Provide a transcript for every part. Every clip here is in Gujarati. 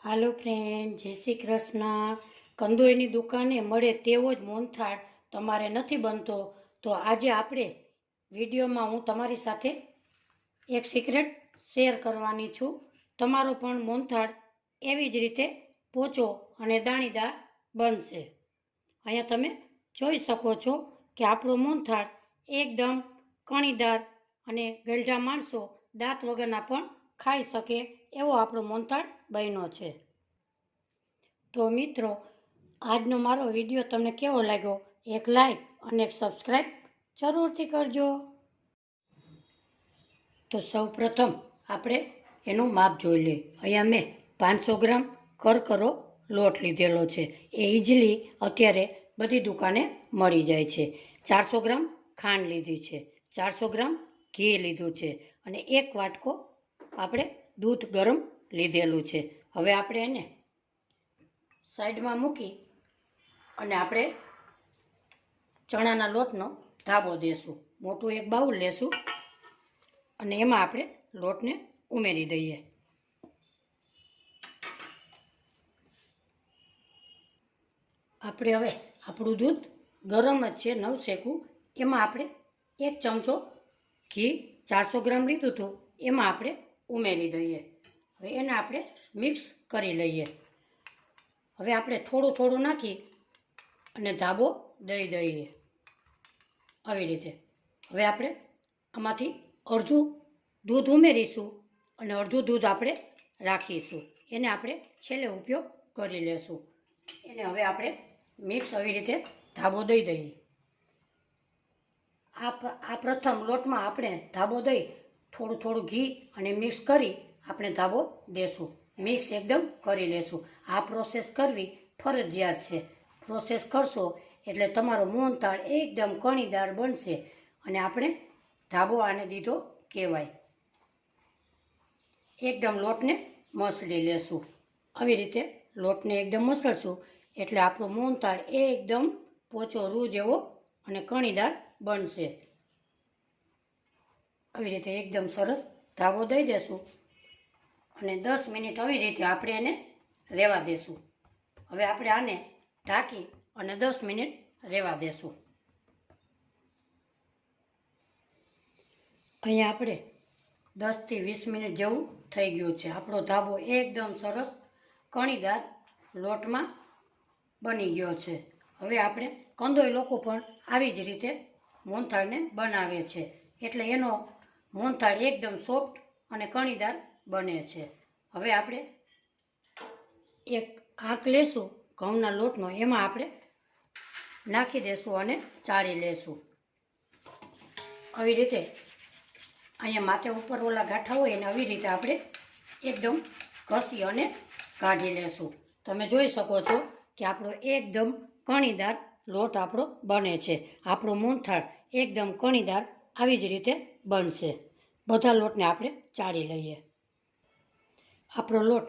હાલો ફ્રેન્ડ, જય શ્રી કૃષ્ણ. કંદોઈની દુકાને મળે તેવો જ મોહનથાળ તમારે નથી બનતો તો આજે આપણે વિડીયોમાં હું તમારી સાથે એક સિક્રેટ શેર કરવાની છું. તમારો પણ મોહનથાળ એવી જ રીતે પોચો અને દાણીદાર બનશે. અહીંયા તમે જોઈ શકો છો કે આપણો મોહનથાળ એકદમ કણીદાર અને ગલઢા માણસો દાંત વગરના પણ ખાઈ શકે એવો આપણો મોહનથાળ બન્યો છે. તો મિત્રો, આજનો મારો વિડીયો તમને કેવો લાગ્યો? એક લાઈક અને એક સબસ્ક્રાઈબ જરૂરથી કરજો. તો સૌ પ્રથમ આપણે એનું માપ જોઈ લઈએ. અહીંયા મેં 500 ગ્રામ કરકરો લોટ લીધેલો છે. એ ઇઝીલી અત્યારે બધી દુકાને મળી જાય છે. 400 ગ્રામ ખાંડ લીધી છે, 400 ગ્રામ ઘી લીધું છે અને 1 વાટકો આપણે દૂધ ગરમ લીધેલું છે. હવે આપણે એને સાઈડમાં મૂકી અને આપણે ચણાના લોટનો ધાબો દેશું. મોટું એક બાઉલ લેશું અને એમાં આપણે લોટને ઉમેરી દઈએ. આપણે હવે આપણું દૂધ ગરમ જ છે, નવશેકું. એમાં આપણે 1 ચમચો ઘી 400 ગ્રામ લીધું હતું એમાં આપણે ઉમેરી દઈએ. હવે એને આપણે મિક્સ કરી લઈએ. હવે આપણે થોડું થોડું નાખી અને ધાબો દઈ દઈએ આવી રીતે. હવે આપણે આમાંથી અડધું દૂધ ઉમેરીશું અને અડધું દૂધ આપણે રાખીશું. એને આપણે છેલ્લે ઉપયોગ કરી લેશું. એને હવે આપણે મિક્સ આવી રીતે ધાબો દઈ દઈએ. આ પ્રથમ લોટમાં આપણે ધાબો દઈ થોડું થોડું ઘી અને મિક્સ કરી આપણે ધાબો દેશું. મિક્સ એકદમ કરી લેશું. આ પ્રોસેસ કરવી ફરજિયાત છે. પ્રોસેસ કરશો એટલે તમારો મોહનથાળ એકદમ કણીદાર બનશે અને આપણે ધાબો આને દીધો કહેવાય. એકદમ લોટને મસળી લેશું. આવી રીતે લોટને એકદમ મસળશું એટલે આપણો મોહનથાળ એકદમ પોચો રૂ જેવો અને કણીદાર બનશે. આવી રીતે એકદમ સરસ ધાબો દઈ દેશું અને 10 મિનિટ આવી રીતે આપણે એને રહેવા દેશું. હવે આપણે આને ઢાંકી અને 10 મિનિટ રહેવા દેશું. અહીંયા આપણે 10 થી 20 મિનિટ જેવું થઈ ગયું છે. આપણો ધાબો એકદમ સરસ કણીદાર લોટમાં બની ગયો છે. હવે આપણે કંદોઈ લોકો પણ આવી જ રીતે મોહનથાળને બનાવે છે એટલે એનો મોહનથાળ એકદમ સોફ્ટ અને કણીદાર બને છે. હવે આપણે એક આંક લેશું ઘઉંના લોટનો, એમાં આપણે નાખી દેશું અને ચાળી લેશું. આવી રીતે અહીંયા માથે ઉપર ઓલા ગાંઠા હોય એને આવી રીતે આપણે એકદમ ઘસી અને કાઢી લેશું. તમે જોઈ શકો છો કે આપણો એકદમ કણીદાર લોટ આપણો બને છે. આપણો મોહનથાળ એકદમ કણીદાર આવી જ રીતે બનશે. બધા લોટને આપણે ચાળી લઈએ. આપણો લોટ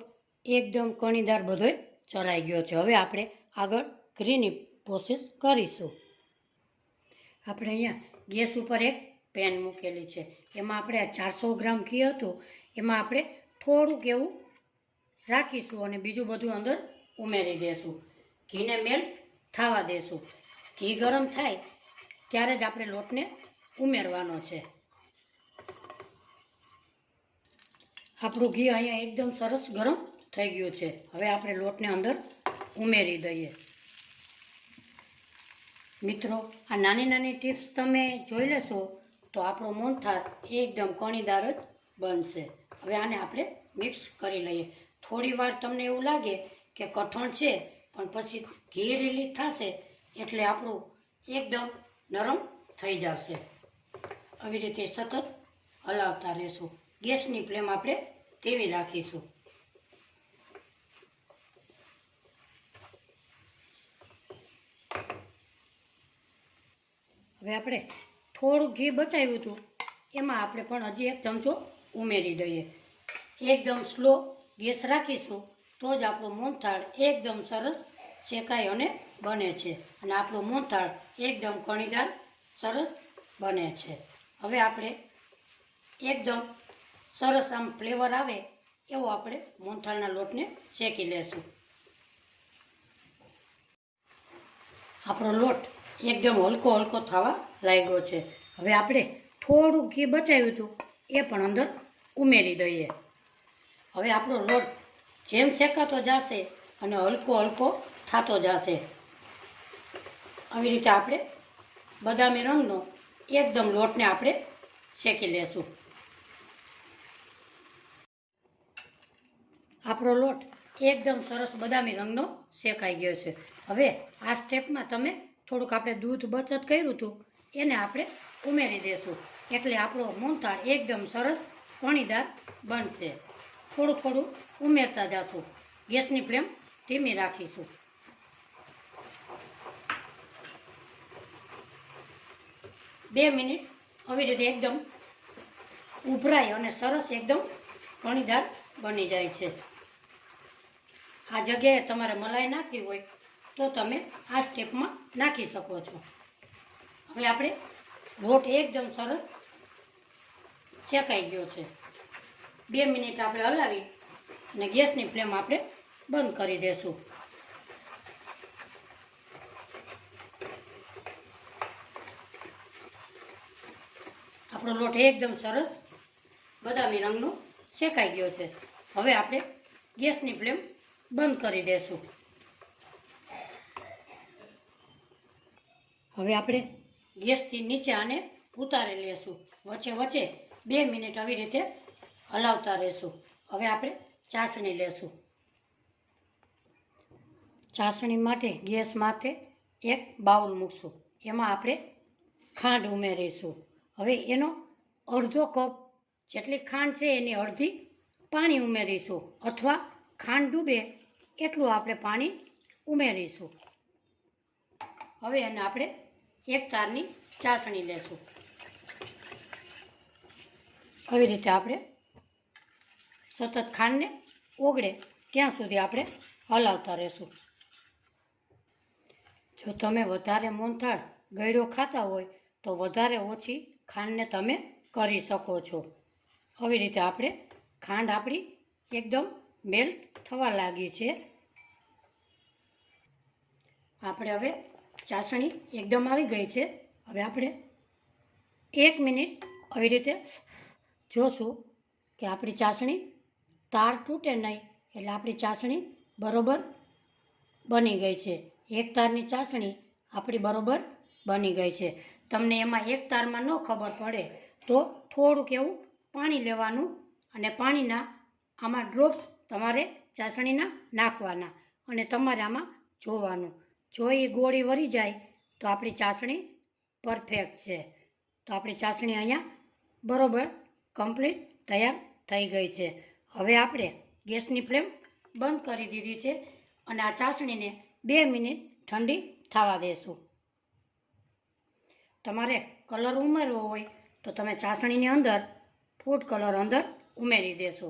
એકદમ કણીદાર બધોય ચડાઈ ગયો છે. હવે આપણે આગળ ઘીની પ્રોસેસ કરીશું. આપણે અહીંયા ગેસ ઉપર એક પેન મૂકેલી છે. એમાં આપણે 400 ગ્રામ ઘી હતું એમાં આપણે થોડુંક એવું રાખીશું અને બીજું બધું અંદર ઉમેરી દેશું. ઘીને મેલ્ટ થવા દેશું. ઘી ગરમ થાય ત્યારે જ આપણે લોટને ઉમેરવાનો છે. આપણું ઘી અહીંયા એકદમ સરસ ગરમ થઈ ગયું છે. હવે આપણે લોટને અંદર ઉમેરી દઈએ. મિત્રો, આ નાની નાની ટિપ્સ તમે જોઈ લેશો તો આપણો મોહનથાળ એકદમ કણીદાર જ બનશે. હવે આને આપણે મિક્સ કરી લઈએ. થોડી વાર તમને એવું લાગે કે કઠણ છે પણ પછી ઘી રિલીઝ થશે એટલે આપણું એકદમ નરમ થઈ જશે. આવી રીતે સતત હલાવતા રહેશું. ગેસની ફ્લેમ આપણે તેવી રાખીશું. હવે આપણે થોડું ઘી બચાવ્યું હતું એમાં આપણે પણ હજી 1 ચમચો ઉમેરી દઈએ. એકદમ સ્લો ગેસ રાખીશું તો જ આપણો મોહનથાળ એકદમ સરસ શેકાય અને બને છે અને આપણો મોહનથાળ એકદમ કણીદાર સરસ બને છે. હવે આપણે એકદમ સરસ આમ ફ્લેવર આવે એવો આપણે મોહનથાળના લોટને શેકી લેશું. આપણો લોટ એકદમ હલકો હલકો થવા લાગ્યો છે. હવે આપણે થોડું ઘી બચાવ્યું હતું એ પણ અંદર ઉમેરી દઈએ. હવે આપણો લોટ જેમ શેકાતો જશે અને હલકો હલકો થતો જશે. આવી રીતે આપણે બદામી રંગનો એકદમ લોટને આપણે શેકી લેશું. આપણો લોટ એકદમ સરસ બદામી રંગનો શેકાઈ ગયો છે. હવે આ સ્ટેપમાં તમે થોડુંક આપણે દૂધ બચત કર્યું હતું એને આપણે ઉમેરી દેશું. એટલે આપણો મોહનથાળ એકદમ સરસ કણીદાર બનશે. થોડું થોડું ઉમેરતા જશું. ગેસની ફ્લેમ ધીમી રાખીશું. બે મિનિટ આવી રીતે એકદમ ઉભરાય અને સરસ એકદમ કણીદાર બની જાય છે. આ જગ્યાએ તમારે મલાઈ નાખવી હોય તો તમે આ સ્ટેપમાં નાખી શકો છો. હવે આપણે લોટ એકદમ સરસ શેકાઈ ગયો છે. 2 મિનિટ આપણે હલાવી અને ગેસની ફ્લેમ આપણે બંધ કરી દેશું. આપણો લોટ એકદમ સરસ બદામી રંગનો શેકાઈ ગયો છે. હવે આપણે ગેસની ફ્લેમ બંધ કરી દેશું. હવે આપણે ગેસથી નીચે આને ઉતારી લેશું. વચ્ચે વચ્ચે 2 મિનિટ આવી રીતે હલાવતા રહેશું. હવે આપણે ચાસણી લેશું. ચાસણી માટે ગેસ માથે એક બાઉલ મૂકશું. એમાં આપણે ખાંડ ઉમેરીશું. હવે એનો અડધો કપ જેટલી ખાંડ છે એની અડધી પાણી ઉમેરીશું અથવા ખાંડ ડૂબે એટલું આપણે પાણી ઉમેરીશું. હવે એને આપણે એક તારની ચાસણી લેશું. આવી રીતે આપણે સતત ખાંડને ઓગળે ત્યાં સુધી આપણે હલાવતા રહેશું. જો તમે વધારે મોહનથાળ ગળ્યો ખાતા હોય તો વધારે ઓછી ખાંડને તમે કરી શકો છો. આવી રીતે આપણે ખાંડ આપણી એકદમ મેલ્ટ થવા લાગી છે. આપણે હવે ચાસણી એકદમ આવી ગઈ છે. હવે આપણે 1 મિનિટ આવી રીતે જોશું કે આપણી ચાસણી તાર તૂટે નહીં. એટલે આપણી ચાસણી બરોબર બની ગઈ છે. એક તારની ચાસણી આપણી બરોબર બની ગઈ છે. તમને એમાં એક તારમાં ન ખબર પડે તો થોડુંક એવું પાણી લેવાનું અને પાણીના આમાં ડ્રોપ્સ તમારે ચાસણીના નાખવાના અને તમારે આમાં જોવાનું. જો એ ગોળી વળી જાય તો આપણી ચાસણી પરફેક્ટ છે. તો આપણી ચાસણી અહીંયા બરોબર કમ્પ્લીટ તૈયાર થઈ ગઈ છે. હવે આપણે ગેસની ફ્લેમ બંધ કરી દીધી છે અને આ ચાસણીને 2 મિનિટ ઠંડી થવા દેશું. તમારે કલર ઉમેરવો હોય તો તમે ચાસણીની અંદર ફૂડ કલર અંદર ઉમેરી દેશો.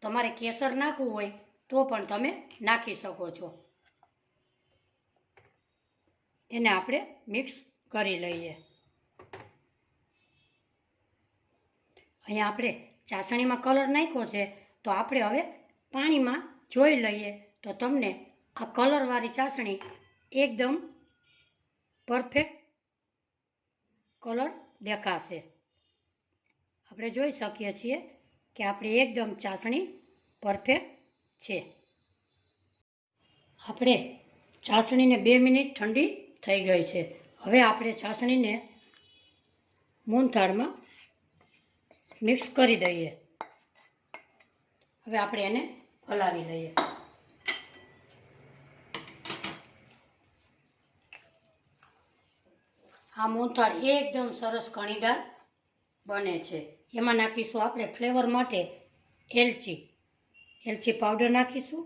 તમારે કેસર નાખવું હોય તો પણ તમે નાખી શકો છો. એને આપણે મિક્સ કરી લઈએ. અહીંયા આપણે ચાસણીમાં કલર નાખ્યો છે તો આપણે હવે પાણીમાં જોઈ લઈએ તો તમને આ કલરવાળી ચાસણી એકદમ પરફેક્ટ કલર દેખાશે. આપણે જોઈ શકીએ છીએ કે આપણી એકદમ ચાસણી પરફેક્ટ છે. આપણે ચાસણીને 2 મિનિટ ઠંડી થઈ ગઈ છે. હવે આપણે ચાસણીને મોહનથાળમાં મિક્સ કરી દઈએ. હવે આપણે એને હલાવી લઈએ. આ મોહનથાળ એકદમ સરસ કણીદાર બને છે. એમાં નાખીશું આપણે ફ્લેવર માટે એલચી પાવડર નાખીશું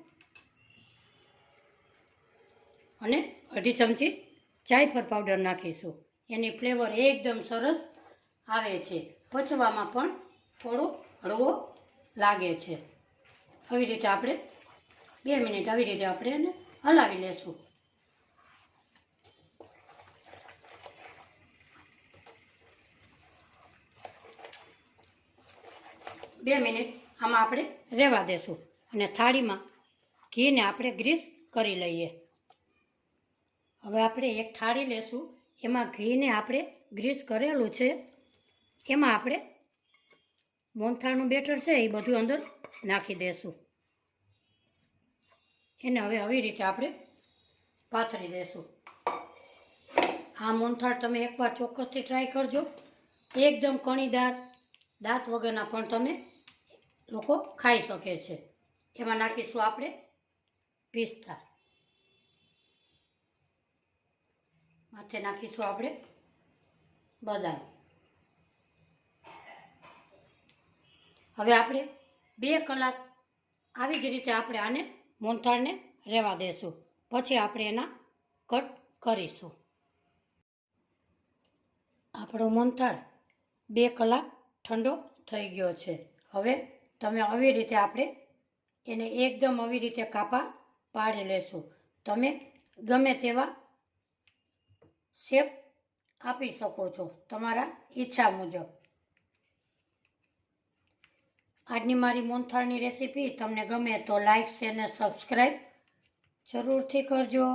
અને અડધી ચમચી જાયફળ પાવડર નાખીશું. એની ફ્લેવર એકદમ સરસ આવે છે. પચવામાં પણ થોડો હળવો લાગે છે. આવી રીતે આપણે 2 મિનિટ આવી રીતે આપણે એને હલાવી લેશું. બે મિનિટ આમાં આપણે રહેવા દેશું અને થાળીમાં ઘીને આપણે ગ્રીસ કરી લઈએ. હવે આપણે એક થાળી લેશું, એમાં ઘીને આપણે ગ્રીસ કરેલું છે, એમાં આપણે મોહનથાળનું બેટર છે એ બધું અંદર નાખી દેશું. એને હવે આવી રીતે આપણે પાથરી દેશું. આ મોહનથાળ તમે એકવાર ચોક્કસથી ટ્રાય કરજો. એકદમ કણીદાર, દાંત વગરના પણ તમે લોકો ખાઈ શકે છે. એમાં નાખીશું આપણે પિસ્તા, માથે નાખીશું આપણે બદામ. હવે આપણે 2 કલાક આવી જ રીતે આપણે આને મોહનથાળને રહેવા દેશું. પછી આપણે એના કટ કરીશું. આપણો મોહનથાળ 2 કલાક ઠંડો થઈ ગયો છે. હવે તમે આવી રીતે આપણે એને એકદમ આવી રીતે કાપા પાડી લેશું. તમે ગમે તેવા શેપ આપી શકો છો તમારા ઈચ્છા મુજબ. આજની મારી મોહનથાળની રેસીપી તમને ગમે તો લાઈક, શેર અને સબસ્ક્રાઈબ જરૂરથી કરજો.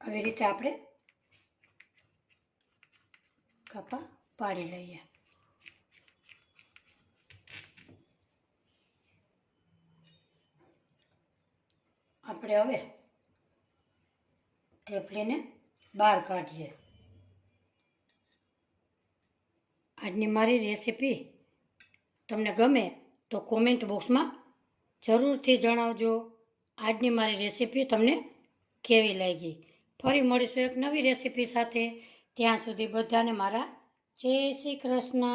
આવી રીતે આપણે કાપા પાડી લઈએ. આપણે હવે ઢેફલીને બહાર કાઢીએ. આજની મારી રેસીપી તમને ગમે તો કોમેન્ટ બોક્સમાં જરૂરથી જણાવજો. આજની મારી રેસીપી તમને કેવી લાગી. ફરી મળીશું એક નવી રેસીપી સાથે. ત્યાં સુધી બધાને મારા જય શ્રી કૃષ્ણ.